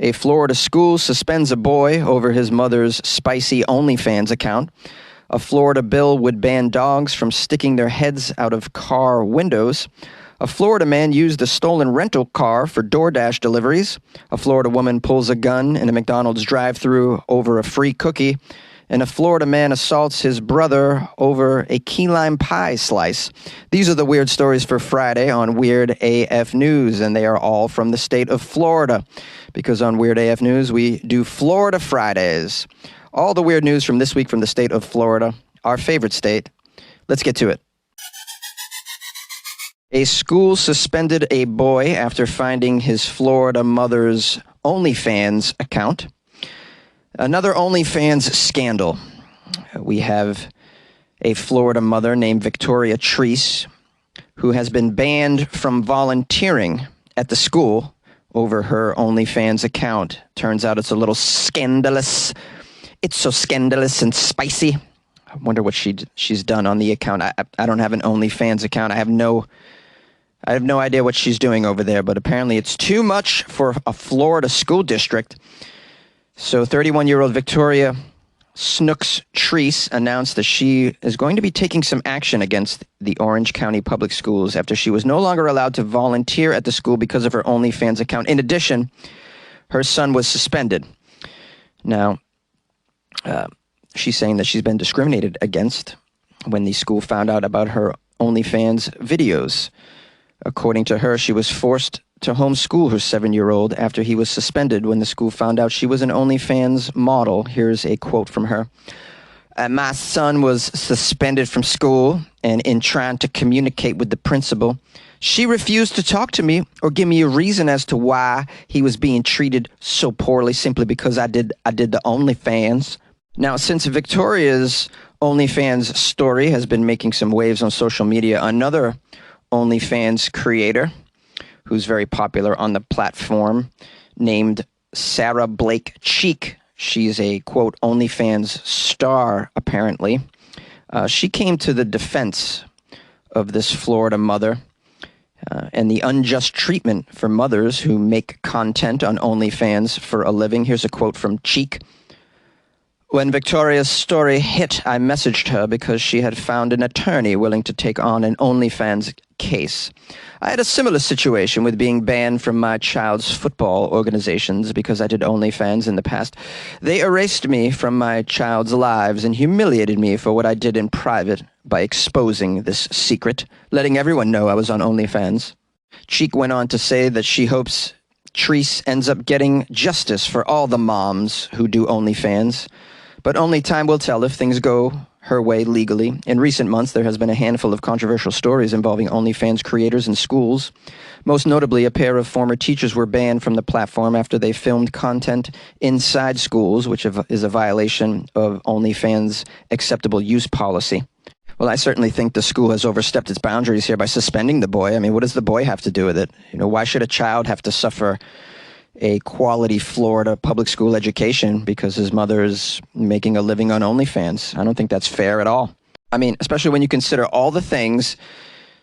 A Florida school suspends a boy over his mother's spicy OnlyFans account. A Florida bill would ban dogs from sticking their heads out of car windows. A Florida man used a stolen rental car for DoorDash deliveries. A Florida woman pulls a gun in a McDonald's drive-thru over a free cookie. And a Florida man assaults his brother over a key lime pie slice. These are the weird stories for Friday on Weird AF News, and they are all from the state of Florida, because on Weird AF News, we do Florida Fridays. All the weird news from this week from the state of Florida, our favorite state. Let's get to it. A school suspended a boy after finding his Florida mother's OnlyFans account. Another OnlyFans scandal. We have a Florida mother named Victoria Treese who has been banned from volunteering at the school over her OnlyFans account. Turns out it's a little scandalous. It's so scandalous and spicy. I wonder what she's done on the account. I don't have an OnlyFans account. I have no idea what she's doing over there, but apparently it's too much for a Florida school district. So 31-year-old Victoria Snooks Treese announced that she is going to be taking some action against the Orange County Public Schools after she was no longer allowed to volunteer at the school because of her OnlyFans account. In addition, her son was suspended. Now, she's saying that she's been discriminated against when the school found out about her OnlyFans videos. According to her, she was forced to homeschool her 7-year-old after he was suspended when the school found out she was an OnlyFans model. Here's a quote from her. My son was suspended from school, and in trying to communicate with the principal, she refused to talk to me or give me a reason as to why he was being treated so poorly simply because I did the OnlyFans. Now, since Victoria's OnlyFans story has been making some waves on social media, another OnlyFans creator who's very popular on the platform, named Sarah Blake Cheek. She's a, quote, OnlyFans star, apparently. She came to the defense of this Florida mother and the unjust treatment for mothers who make content on OnlyFans for a living. Here's a quote from Cheek. When Victoria's story hit, I messaged her because she had found an attorney willing to take on an OnlyFans case. I had a similar situation with being banned from my child's football organizations because I did OnlyFans in the past. They erased me from my child's lives and humiliated me for what I did in private by exposing this secret, letting everyone know I was on OnlyFans. Cheek went on to say that she hopes Treese ends up getting justice for all the moms who do OnlyFans. But only time will tell if things go her way legally. In recent months, there has been a handful of controversial stories involving OnlyFans creators in schools. Most notably, a pair of former teachers were banned from the platform after they filmed content inside schools, which is a violation of OnlyFans' acceptable use policy. Well, I certainly think the school has overstepped its boundaries here by suspending the boy. I mean, what does the boy have to do with it? You know, why should a child have to suffer a quality Florida public school education because his mother is making a living on OnlyFans? I don't think that's fair at all. I mean, especially when you consider all the things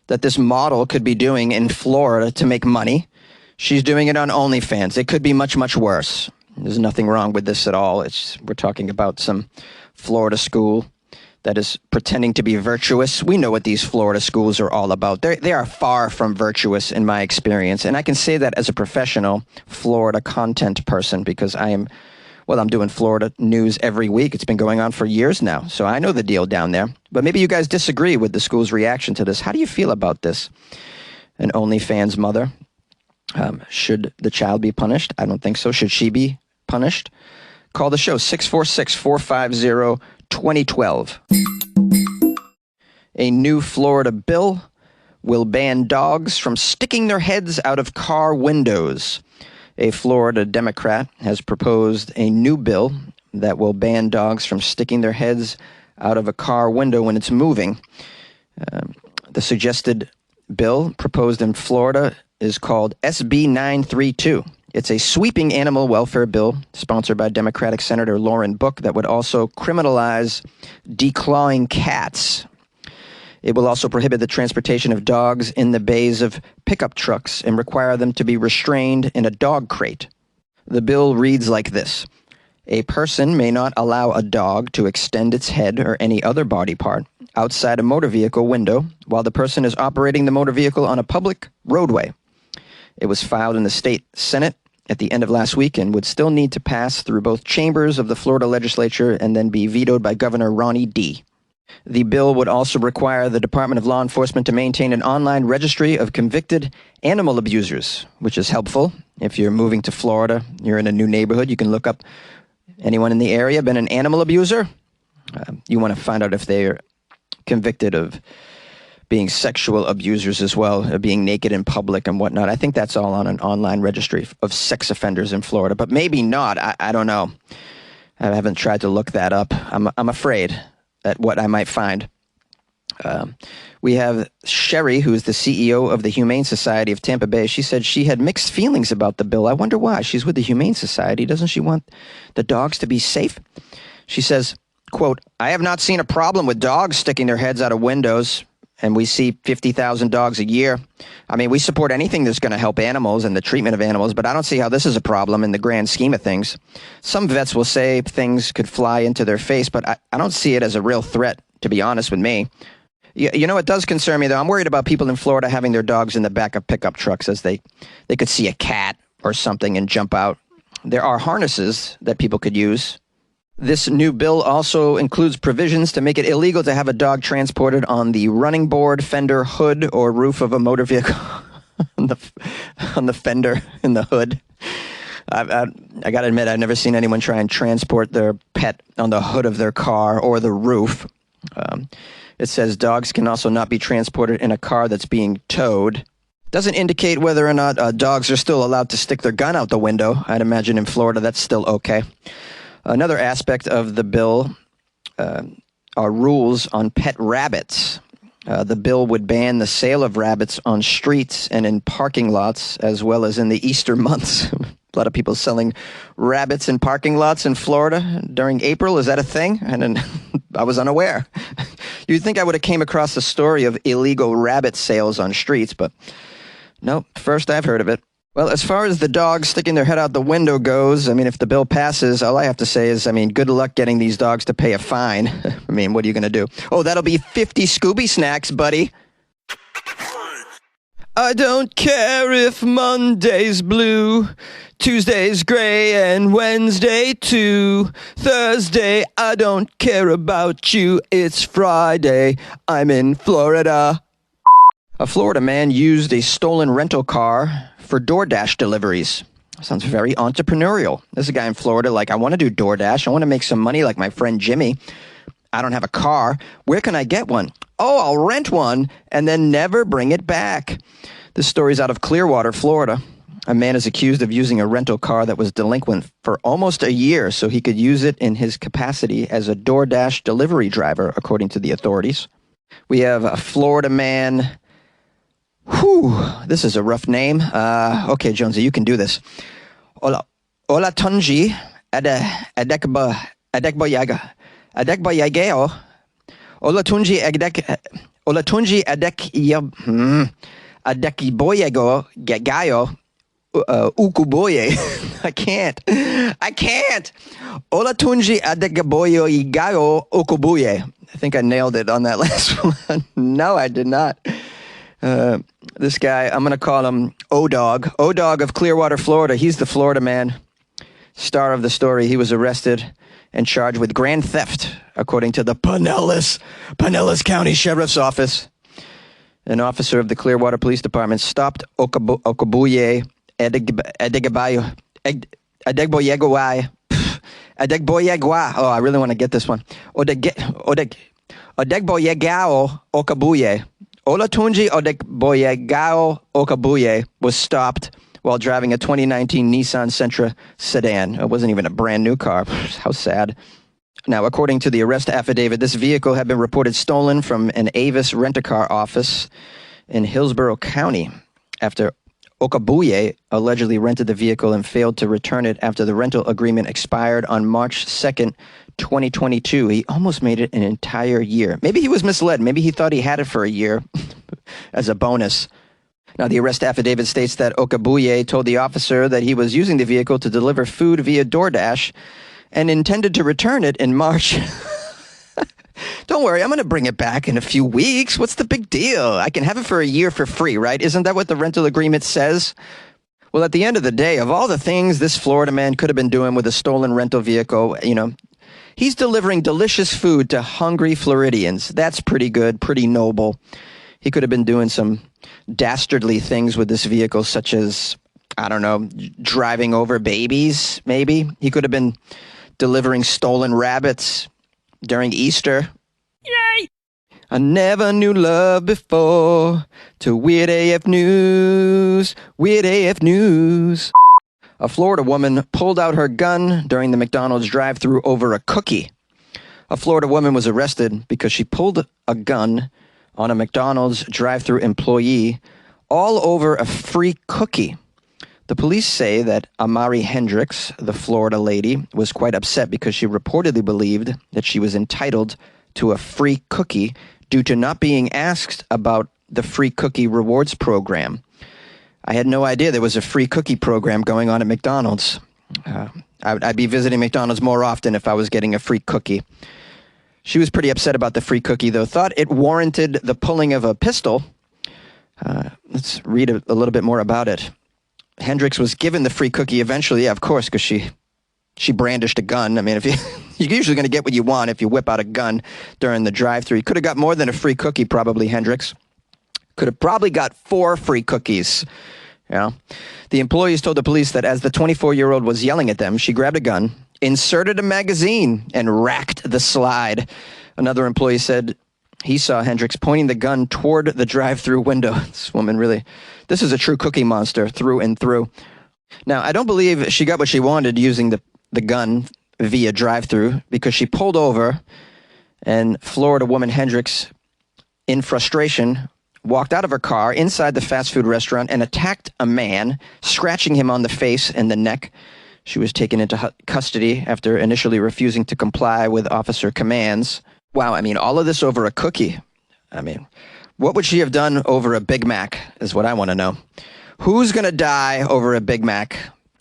that this model could be doing in Florida to make money. She's doing it on OnlyFans. It could be much, much worse. There's nothing wrong with this at all. We're talking about some Florida school that is pretending to be virtuous. We know what these Florida schools are all about. They are far from virtuous in my experience. And I can say that as a professional Florida content person because I'm doing Florida news every week. It's been going on for years now. So I know the deal down there. But maybe you guys disagree with the school's reaction to this. How do you feel about this? An OnlyFans mother. Should the child be punished? I don't think so. Should she be punished? Call the show 646-450-2012. A new Florida bill will ban dogs from sticking their heads out of car windows. A Florida Democrat has proposed a new bill that will ban dogs from sticking their heads out of a car window when it's moving. The suggested bill proposed in Florida is called SB 932. It's a sweeping animal welfare bill sponsored by Democratic Senator Lauren Book that would also criminalize declawing cats. It will also prohibit the transportation of dogs in the bays of pickup trucks and require them to be restrained in a dog crate. The bill reads like this. A person may not allow a dog to extend its head or any other body part outside a motor vehicle window while the person is operating the motor vehicle on a public roadway. It was filed in the state Senate at the end of last week and would still need to pass through both chambers of the Florida legislature and then be vetoed by Governor Ronnie D. The bill would also require the Department of Law Enforcement to maintain an online registry of convicted animal abusers, which is helpful. If you're moving to Florida, you're in a new neighborhood, you can look up anyone in the area been an animal abuser. You want to find out if they're convicted of being sexual abusers as well, being naked in public and whatnot. I think that's all on an online registry of sex offenders in Florida, but maybe not. I don't know. I haven't tried to look that up. I'm afraid at what I might find. We have Sherry, who is the CEO of the Humane Society of Tampa Bay. She said she had mixed feelings about the bill. I wonder why. She's with the Humane Society. Doesn't she want the dogs to be safe? She says, quote, I have not seen a problem with dogs sticking their heads out of windows, and we see 50,000 dogs a year. I mean, we support anything that's going to help animals and the treatment of animals, but I don't see how this is a problem in the grand scheme of things. Some vets will say things could fly into their face, but I don't see it as a real threat, to be honest with me. You know, it does concern me, though. I'm worried about people in Florida having their dogs in the back of pickup trucks as they could see a cat or something and jump out. There are harnesses that people could use. This new bill also includes provisions to make it illegal to have a dog transported on the running board, fender, hood, or roof of a motor vehicle. on the fender, in the hood. I got to admit, I've never seen anyone try and transport their pet on the hood of their car or the roof. It says dogs can also not be transported in a car that's being towed. Doesn't indicate whether or not dogs are still allowed to stick their gun out the window. I'd imagine in Florida that's still okay. Another aspect of the bill are rules on pet rabbits. The bill would ban the sale of rabbits on streets and in parking lots, as well as in the Easter months. A lot of people selling rabbits in parking lots in Florida during April. Is that a thing? And I was unaware. You'd think I would have came across the story of illegal rabbit sales on streets, but no, first I've heard of it. Well, as far as the dogs sticking their head out the window goes, I mean, if the bill passes, all I have to say is, I mean, good luck getting these dogs to pay a fine. I mean, what are you going to do? Oh, that'll be 50 Scooby snacks, buddy. I don't care if Monday's blue, Tuesday's gray, and Wednesday too. Thursday, I don't care about you. It's Friday. I'm in Florida. A Florida man used a stolen rental car for DoorDash deliveries. Sounds very entrepreneurial. There's a guy in Florida like, I want to do DoorDash. I want to make some money like my friend Jimmy. I don't have a car. Where can I get one? Oh, I'll rent one and then never bring it back. This story's out of Clearwater, Florida. A man is accused of using a rental car that was delinquent for almost a year so he could use it in his capacity as a DoorDash delivery driver, according to the authorities. We have a Florida man. Whew, this is a rough name. Okay, Jonesy, you can do this. Olatunji Adekboyagao. Olatunji Adekboyego Gagayo Ukuboye. I can't. Olatunji Adekboyego Ukuboye. I think I nailed it on that last one. No, I did not. This guy, I'm going to call him O-Dog. O-Dog of Clearwater, Florida. He's the Florida man. Star of the story. He was arrested and charged with grand theft, according to the Pinellas County Sheriff's Office. An officer of the Clearwater Police Department stopped Okubuye Adegboyegwa. Oh, I really want to get this one. Adegboyegao Okabuye. Olatunji Adegboyegao Okabuye was stopped while driving a 2019 Nissan Sentra sedan. It wasn't even a brand new car. How sad. Now, according to the arrest affidavit, this vehicle had been reported stolen from an Avis rent-a-car office in Hillsborough County after Okabuye allegedly rented the vehicle and failed to return it after the rental agreement expired on March 2nd, 2022. He almost made it an entire year. Maybe he was misled. Maybe he thought he had it for a year as a bonus. Now, the arrest affidavit states that Okabuye told the officer that he was using the vehicle to deliver food via DoorDash and intended to return it in March. Don't worry, I'm going to bring it back in a few weeks. What's the big deal? I can have it for a year for free, right? Isn't that what the rental agreement says? Well, at the end of the day, of all the things this Florida man could have been doing with a stolen rental vehicle, he's delivering delicious food to hungry Floridians. That's pretty good, pretty noble. He could have been doing some dastardly things with this vehicle, such as, I don't know, driving over babies, maybe. He could have been delivering stolen rabbits during Easter. Yay! I never knew love before. To Weird AF News, Weird AF News. A Florida woman pulled out her gun during the McDonald's drive-thru over a cookie. A Florida woman was arrested because she pulled a gun on a McDonald's drive-thru employee all over a free cookie. The police say that Amari Hendricks, the Florida lady, was quite upset because she reportedly believed that she was entitled to a free cookie due to not being asked about the free cookie rewards program. I had no idea there was a free cookie program going on at McDonald's. I'd be visiting McDonald's more often if I was getting a free cookie. She was pretty upset about the free cookie, though, thought it warranted the pulling of a pistol. Let's read a little bit more about it. Hendricks was given the free cookie eventually, yeah, of course, because she brandished a gun. I mean, if you're usually going to get what you want if you whip out a gun during the drive-thru. You could have got more than a free cookie, probably, Hendricks. Could have probably got 4 free cookies. The employees told the police that as the 24-year-old was yelling at them, she grabbed a gun, inserted a magazine, and racked the slide. Another employee said he saw Hendricks pointing the gun toward the drive-thru window. This is a true cookie monster through and through. Now, I don't believe she got what she wanted using the gun via drive-thru because she pulled over and Florida woman Hendricks, in frustration, walked out of her car inside the fast food restaurant and attacked a man, scratching him on the face and the neck. She was taken into custody after initially refusing to comply with officer commands. Wow, I mean, all of this over a cookie. I mean, what would she have done over a Big Mac is what I want to know. Who's going to die over a Big Mac?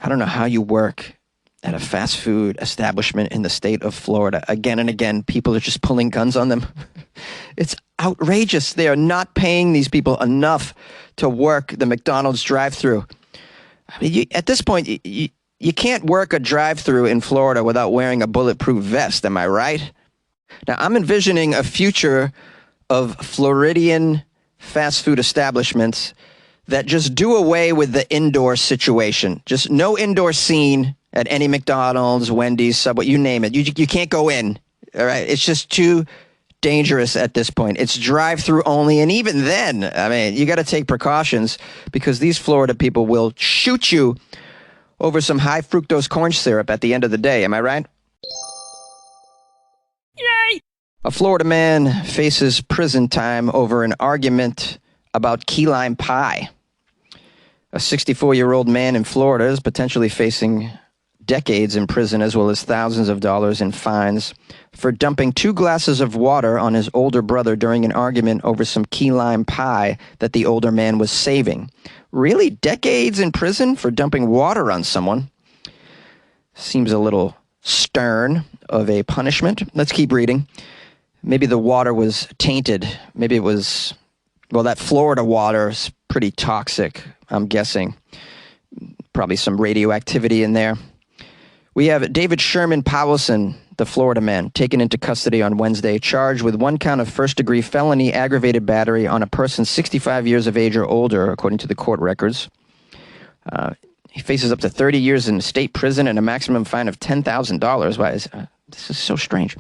I don't know how you work at a fast food establishment in the state of Florida. Again and again, people are just pulling guns on them. It's outrageous. They are not paying these people enough to work the McDonald's drive-thru. I mean, at this point, you can't work a drive-thru in Florida without wearing a bulletproof vest. Am I right? Now, I'm envisioning a future of Floridian fast food establishments that just do away with the indoor situation. Just no indoor scene at any McDonald's, Wendy's, Subway, you name it. You can't go in. All right. It's just too dangerous at this point. It's drive-through only. And even then, I mean, you got to take precautions because these Florida people will shoot you over some high fructose corn syrup at the end of the day. Am I right? Yay! A Florida man faces prison time over an argument about key lime pie. A 64-year-old man in Florida is potentially facing decades in prison as well as thousands of dollars in fines for dumping 2 glasses of water on his older brother during an argument over some key lime pie that the older man was saving. Really? Decades in prison for dumping water on someone? Seems a little stern of a punishment. Let's keep reading. Maybe the water was tainted. Maybe it was, well, that Florida water is pretty toxic, I'm guessing. Probably some radioactivity in there. We have David Sherman Powelson, the Florida man, taken into custody on Wednesday, charged with 1 count of first-degree felony aggravated battery on a person 65 years of age or older, according to the court records. He faces up to 30 years in state prison and a maximum fine of $10,000. Why this is so strange.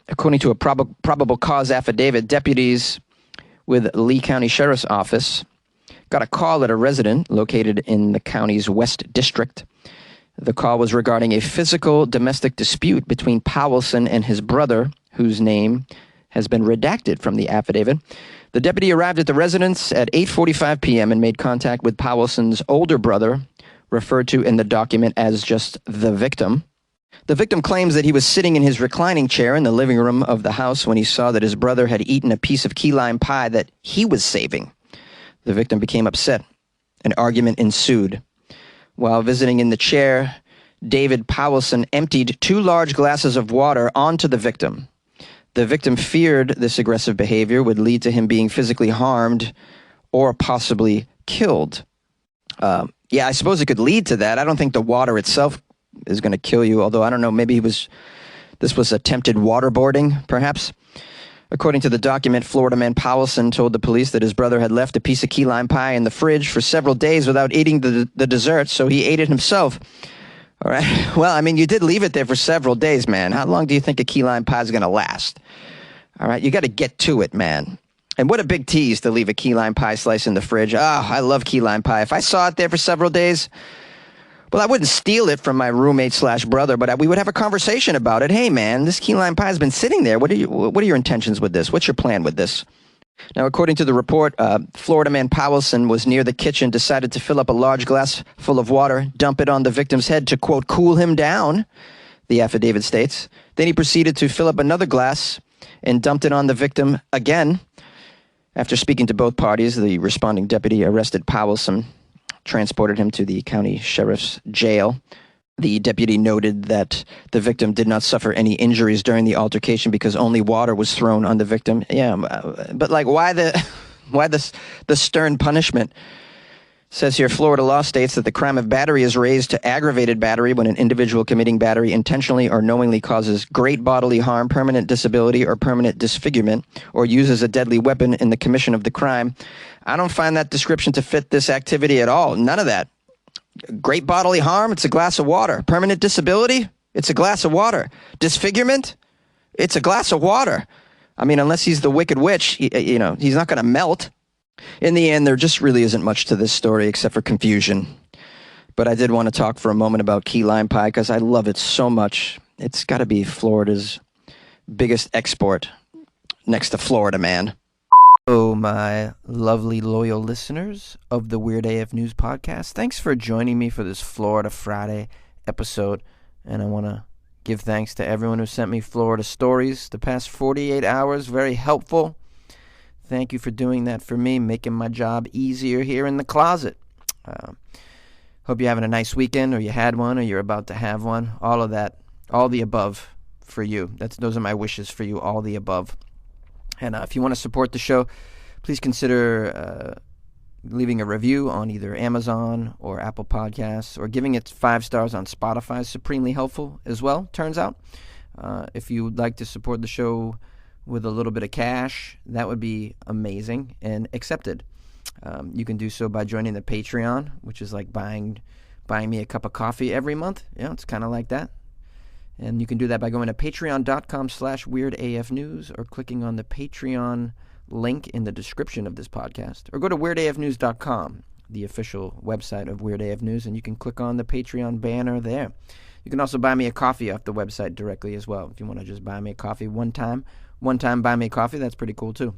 According to a probable cause affidavit, deputies with Lee County Sheriff's Office got a call at a resident located in the county's West District. The call was regarding a physical domestic dispute between Powelson and his brother, whose name has been redacted from the affidavit. The deputy arrived at the residence at 8:45 p.m. and made contact with Powelson's older brother, referred to in the document as just the victim. The victim claims that he was sitting in his reclining chair in the living room of the house when he saw that his brother had eaten a piece of key lime pie that he was saving. The victim became upset. An argument ensued. While visiting in the chair, David Powelson emptied 2 large glasses of water onto the victim. The victim feared this aggressive behavior would lead to him being physically harmed or possibly killed. I suppose it could lead to that. I don't think the water itself is going to kill you, although I don't know, maybe this was attempted waterboarding, perhaps. According to the document, Floridaman Powelson told the police that his brother had left a piece of key lime pie in the fridge for several days without eating the dessert, so he ate it himself. All right. Well, I mean, you did leave it there for several days, man. How long do you think a key lime pie is going to last? All right. You got to get to it, man. And what a big tease to leave a key lime pie slice in the fridge. Oh, I love key lime pie. If I saw it there for several days, well, I wouldn't steal it from my roommate/brother, but we would have a conversation about it. Hey, man, this key lime pie has been sitting there. What are your intentions with this? What's your plan with this? Now, according to the report, Floridaman Powelson was near the kitchen, decided to fill up a large glass full of water, dump it on the victim's head to, quote, cool him down, the affidavit states. Then he proceeded to fill up another glass and dumped it on the victim again. After speaking to both parties, the responding deputy arrested Powelson, transported him to the county sheriff's jail. The deputy noted that the victim did not suffer any injuries during the altercation because only water was thrown on the victim. Yeah, but like, why the stern punishment? It says here, Florida law states that the crime of battery is raised to aggravated battery when an individual committing battery intentionally or knowingly causes great bodily harm, permanent disability, or permanent disfigurement, or uses a deadly weapon in the commission of the crime. I don't find that description to fit this activity at all. None of that. Great bodily harm, it's a glass of water. Permanent disability, it's a glass of water. Disfigurement, it's a glass of water. I mean, unless he's the Wicked Witch, he's not going to melt. In the end, there just really isn't much to this story except for confusion. But I did want to talk for a moment about key lime pie because I love it so much. It's got to be Florida's biggest export next to Floridaman. Oh, my lovely, loyal listeners of the Weird AF News Podcast. Thanks for joining me for this Florida Friday episode. And I want to give thanks to everyone who sent me Florida stories the past 48 hours. Very helpful. Thank you for doing that for me, making my job easier here in the closet. Hope you're having a nice weekend, or you had one, or you're about to have one. All of that, all the above for you. Those are my wishes for you, all the above. And if you want to support the show, please consider leaving a review on either Amazon or Apple Podcasts, or giving it 5 stars on Spotify is supremely helpful as well, turns out. If you would like to support the show with a little bit of cash, that would be amazing and accepted. You can do so by joining the Patreon, which is like buying me a cup of coffee every month. Yeah, it's kind of like that. And you can do that by going to patreon.com/weirdafnews or clicking on the Patreon link in the description of this podcast. Or go to weirdafnews.com, the official website of Weird AF News, and you can click on the Patreon banner there. You can also buy me a coffee off the website directly as well. If you want to just buy me a coffee one time buy me a coffee, that's pretty cool too.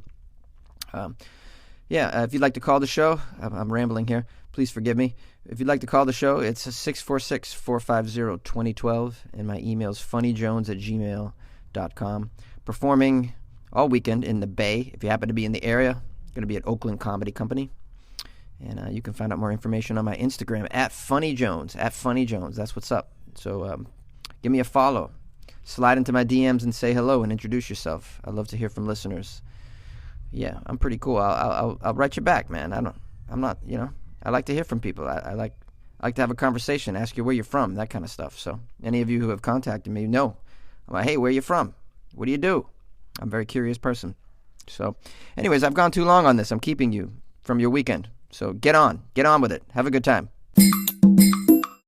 If you'd like to call the show, I'm rambling here, please forgive me. If you'd like to call the show, it's 646-450-2012, and my email is funnyjones@gmail.com. Performing all weekend in the Bay. If you happen to be in the area, I'm going to be at Oakland Comedy Company. And you can find out more information on my Instagram, @funnyjones, @funnyjones. That's what's up. So give me a follow. Slide into my DMs and say hello and introduce yourself. I love to hear from listeners. Yeah, I'm pretty cool. I'll write you back, man. I like to hear from people. I like to have a conversation, ask you where you're from, that kind of stuff. So any of you who have contacted me know. I'm like, hey, where are you from? What do you do? I'm a very curious person. So anyways, I've gone too long on this. I'm keeping you from your weekend. So get on with it. Have a good time.